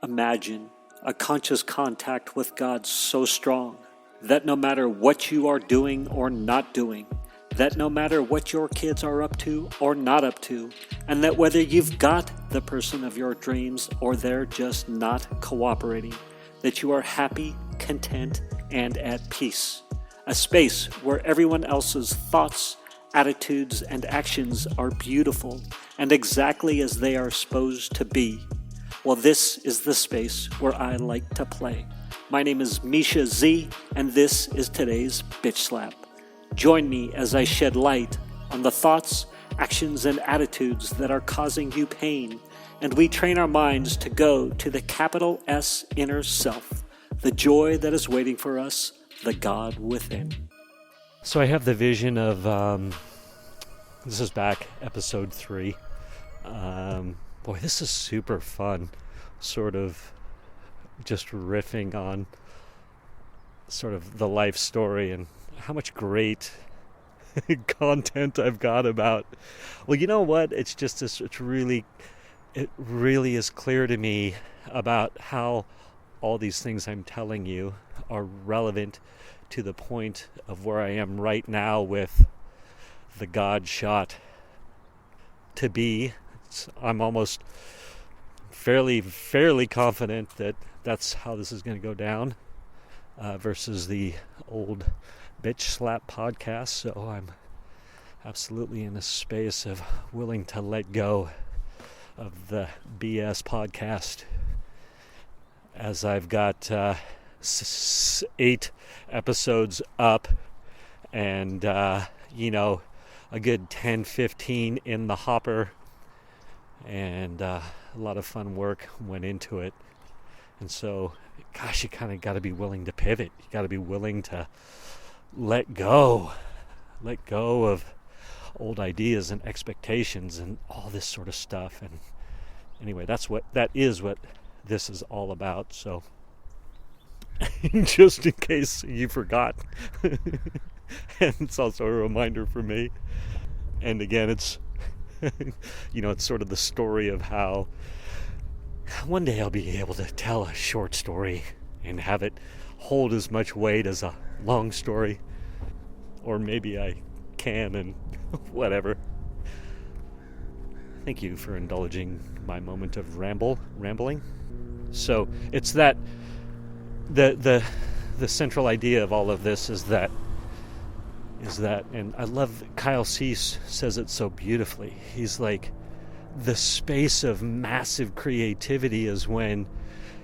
Imagine a conscious contact with God so strong that no matter what you are doing or not doing, that no matter what your kids are up to or not up to, and that whether you've got the person of your dreams or they're just not cooperating, that you are happy, content, and at peace. A space where everyone else's thoughts, attitudes, and actions are beautiful and exactly as they are supposed to be. Well, this is the space where I like to play. My name is Mischa Z, and this is today's Bitch Slap. Join me as I shed light on the thoughts, actions, and attitudes that are causing you pain, and we train our minds to go to the capital S inner self, the joy that is waiting for us, the God within. So I have the vision of, this is back episode 3. Boy, this is super fun, sort of just riffing on sort of the life story and how much great content I've got about, well, you know what, it's just this, it really is clear to me about how all these things I'm telling you are relevant to the point of where I am right now with the God shot to be. I'm almost fairly confident that that's how this is going to go down versus the old Bitch Slap podcast. So I'm absolutely in a space of willing to let go of the BS podcast, as I've got 8 episodes up and a good 10-15 in the hopper, and a lot of fun work went into it. And so, gosh, you kind of got to be willing to pivot. You got to be willing to let go of old ideas and expectations and all this sort of stuff. And anyway, that is what this is all about. So just in case you forgot, and it's also a reminder for me. And again, it's it's sort of the story of how one day I'll be able to tell a short story and have it hold as much weight as a long story, or maybe I can, and whatever. Thank you for indulging my moment of rambling. So it's that the central idea of all of this is that, and I love Kyle Cease says it so beautifully. He's like, the space of massive creativity is when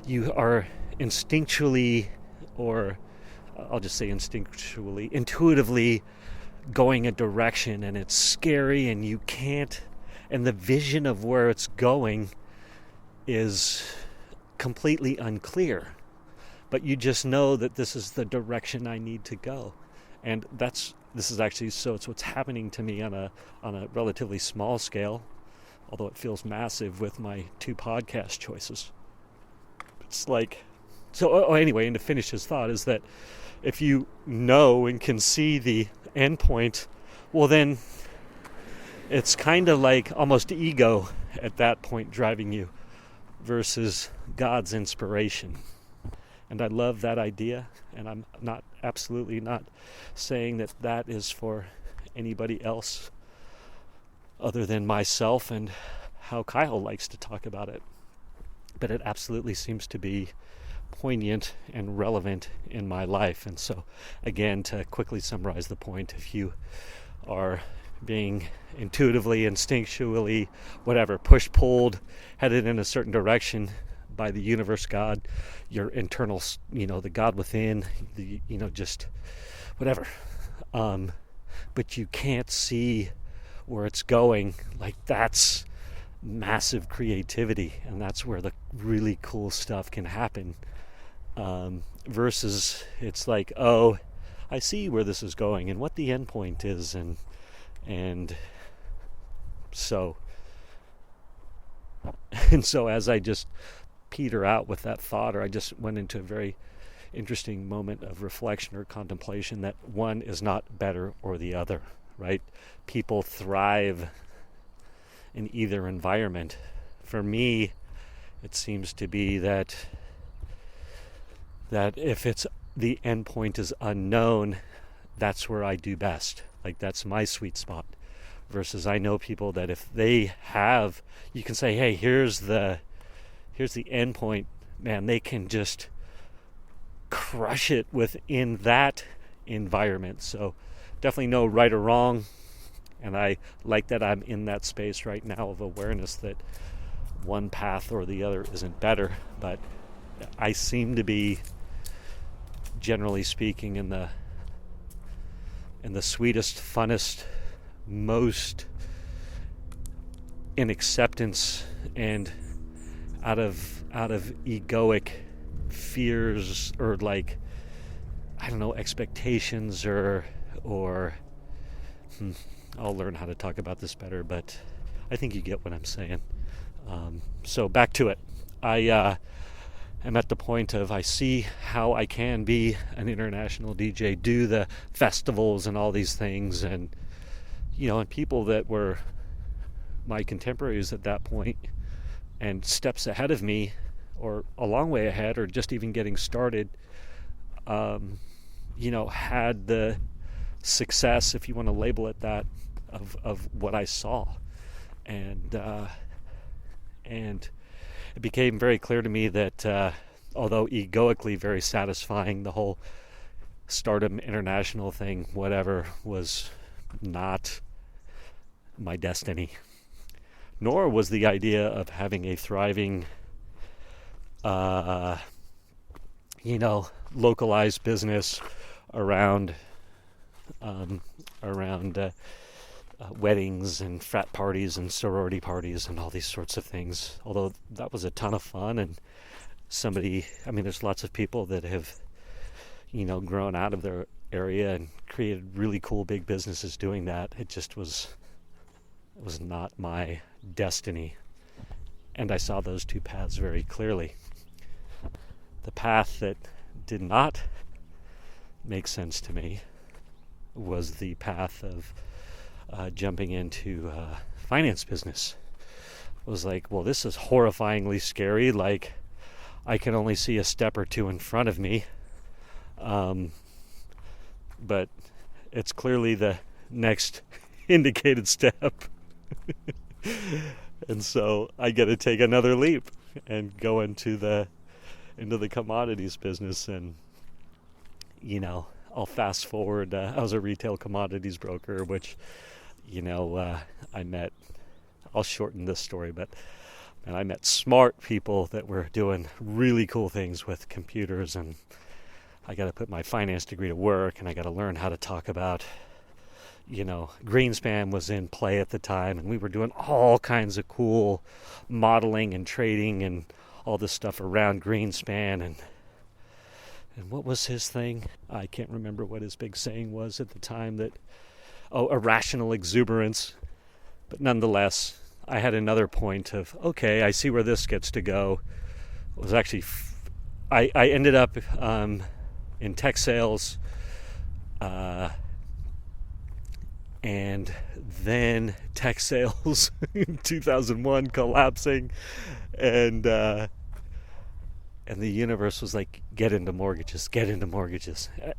you are instinctually, or I'll just say instinctually, intuitively going a direction, and it's scary and you can't, and the vision of where it's going is completely unclear, but you just know that this is the direction I need to go. And this is actually, so it's what's happening to me on a relatively small scale, although it feels massive with my 2 podcast choices. It's like, so anyway, and to finish his thought is that if you know and can see the end point, well then it's kind of like almost ego at that point driving you versus God's inspiration. And I love that idea, and I'm absolutely not saying that is for anybody else other than myself and how Kyle likes to talk about it. But it absolutely seems to be poignant and relevant in my life. And so, again, to quickly summarize the point, if you are being intuitively, instinctually, whatever, pulled, headed in a certain direction by the universe, God, your internal, the God within, just whatever. But you can't see where it's going, like that's massive creativity, and that's where the really cool stuff can happen. Versus it's like, oh, I see where this is going and what the end point is, and so as I just peter out with that thought, or I just went into a very interesting moment of reflection or contemplation, that one is not better or the other, right? People thrive in either environment. For me, It seems to be that if it's the endpoint is unknown, that's where I do best. Like, that's my sweet spot. Versus I know people that if they have, you can say, hey, here's the endpoint, man, they can just crush it within that environment. So definitely no right or wrong. And I like that I'm in that space right now of awareness that one path or the other isn't better. But I seem to be, generally speaking, in the sweetest, funnest, most in acceptance and out of egoic fears or, like, I don't know, expectations or I'll learn how to talk about this better, but I think you get what I'm saying. So back to it. I am at the point of I see how I can be an international DJ, do the festivals and all these things, and and people that were my contemporaries at that point and steps ahead of me or a long way ahead or just even getting started, had the success, if you want to label it that, of what I saw. And it became very clear to me that although egoically very satisfying, the whole Stardom International thing, whatever, was not my destiny. Nor was the idea of having a thriving, localized business around weddings and frat parties and sorority parties and all these sorts of things. Although that was a ton of fun, and there's lots of people that have, grown out of their area and created really cool big businesses doing that. It just was not my destiny. And I saw those two paths very clearly. The path that did not make sense to me was the path of jumping into finance business. I was like, well, this is horrifyingly scary. Like, I can only see a step or two in front of me. But it's clearly the next indicated step. And so I get to take another leap and go into the commodities business. And I'll fast forward. I was a retail commodities broker, which I met. I'll shorten this story, but I met smart people that were doing really cool things with computers, and I got to put my finance degree to work, and I got to learn how to talk about Greenspan was in play at the time, and we were doing all kinds of cool modeling and trading and all this stuff around Greenspan. And what was his thing? I can't remember what his big saying was at the time. Irrational exuberance. But nonetheless, I had another point of, okay, I see where this gets to go. It was actually, I ended up in tech sales, and then tech sales in 2001 collapsing, and the universe was like, get into mortgages.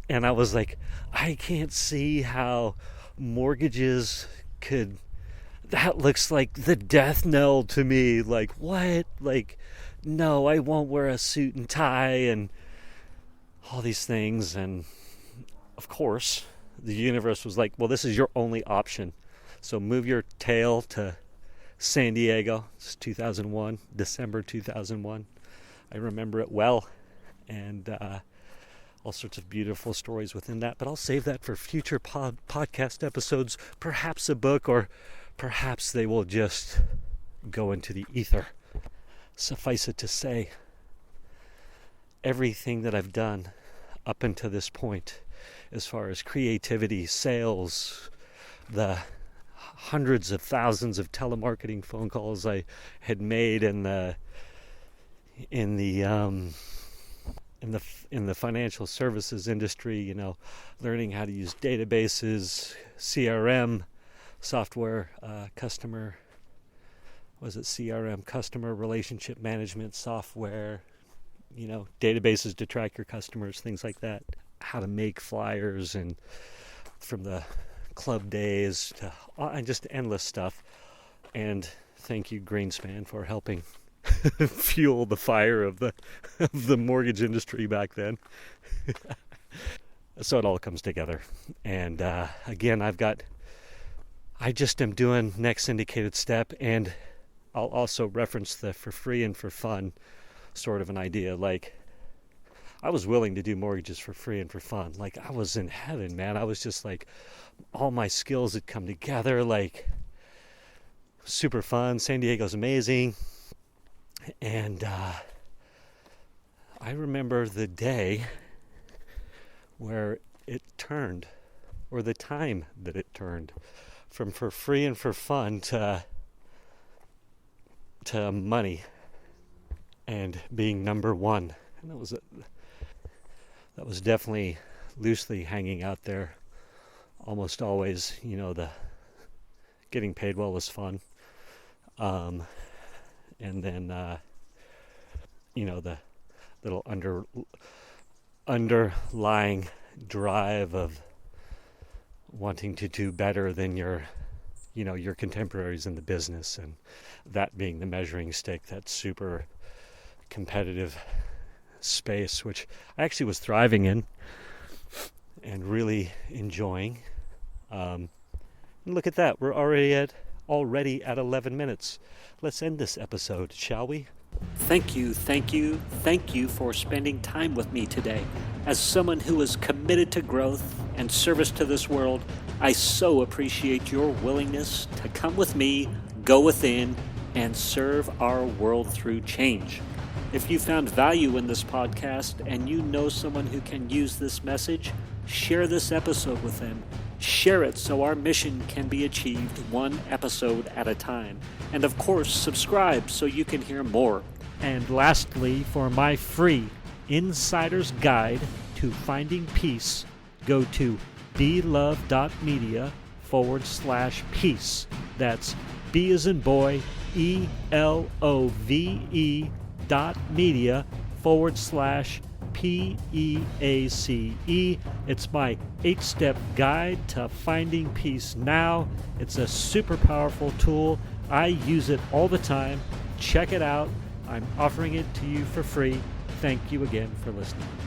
And I was like, I can't see how mortgages could, that looks like the death knell to me. Like, what? Like, no, I won't wear a suit and tie and all these things. And of course, the universe was like, well, this is your only option. So move your tail to San Diego. It's 2001, December 2001. I remember it well. And all sorts of beautiful stories within that. But I'll save that for future podcast episodes. Perhaps a book, or perhaps they will just go into the ether. Suffice it to say, everything that I've done up until this point, as far as creativity, sales, the hundreds of thousands of telemarketing phone calls I had made in the financial services industry, learning how to use databases, CRM software, customer was it CRM, customer relationship management software, databases to track your customers, things like that. How to make flyers, and from the club days to just endless stuff. And thank you, Greenspan, for helping fuel the fire of the mortgage industry back then. So it all comes together. And again, I just am doing next indicated step, and I'll also reference the for free and for fun sort of an idea. Like, I was willing to do mortgages for free and for fun. Like, I was in heaven, man. I was just like, all my skills had come together, like, super fun. San Diego's amazing. And I remember the day where it turned, or the time that it turned from for free and for fun to money and being number one. And that was definitely loosely hanging out there. Almost always, the getting paid well was fun. And then, the little underlying drive of wanting to do better than your contemporaries in the business, and that being the measuring stick, that super competitive space, which I actually was thriving in and really enjoying. And look at that, we're already at 11 minutes. Let's end this episode, shall we? Thank you for spending time with me today. As someone who is committed to growth and service to this world, I so appreciate your willingness to come with me, go within, and serve our world through change. If you found value in this podcast and you know someone who can use this message, share this episode with them. Share it so our mission can be achieved one episode at a time. And of course, subscribe so you can hear more. And lastly, for my free Insider's Guide to Finding Peace, go to belove.media/peace. That's B as in boy, ELOVE.media/PEACE. It's my 8-step guide to finding peace now. It's a super powerful tool. I use it all the time. Check it out. I'm offering it to you for free. Thank you again for listening.